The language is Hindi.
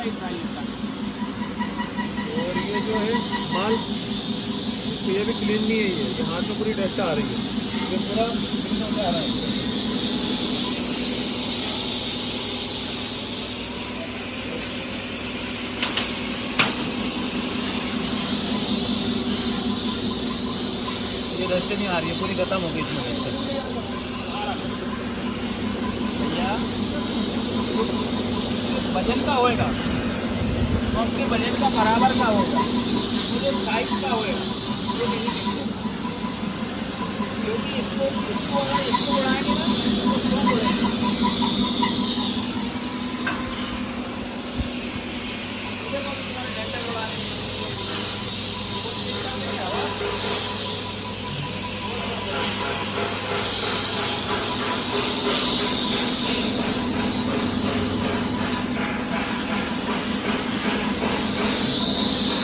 और ये जो है माल, ये भी क्लीन नहीं है, ये हाथ में पूरी डस्ट आ रही है, ये पूरा क्लीन होकर आ रहा है। ये डस्ट नहीं आ रही है, पूरी खत्म हो गई इसमें डस्ट। भैया वजन का होएगा, आपके बजट का बराबर का होगा, मुझे साइज का होएगा, ये नहीं दिखता। क्योंकि इसको अगर इसको उड़ाएंगे ना तो क्यों उड़ेगा। मुझे कौन तुम्हारे लेंटर उड़ाने वो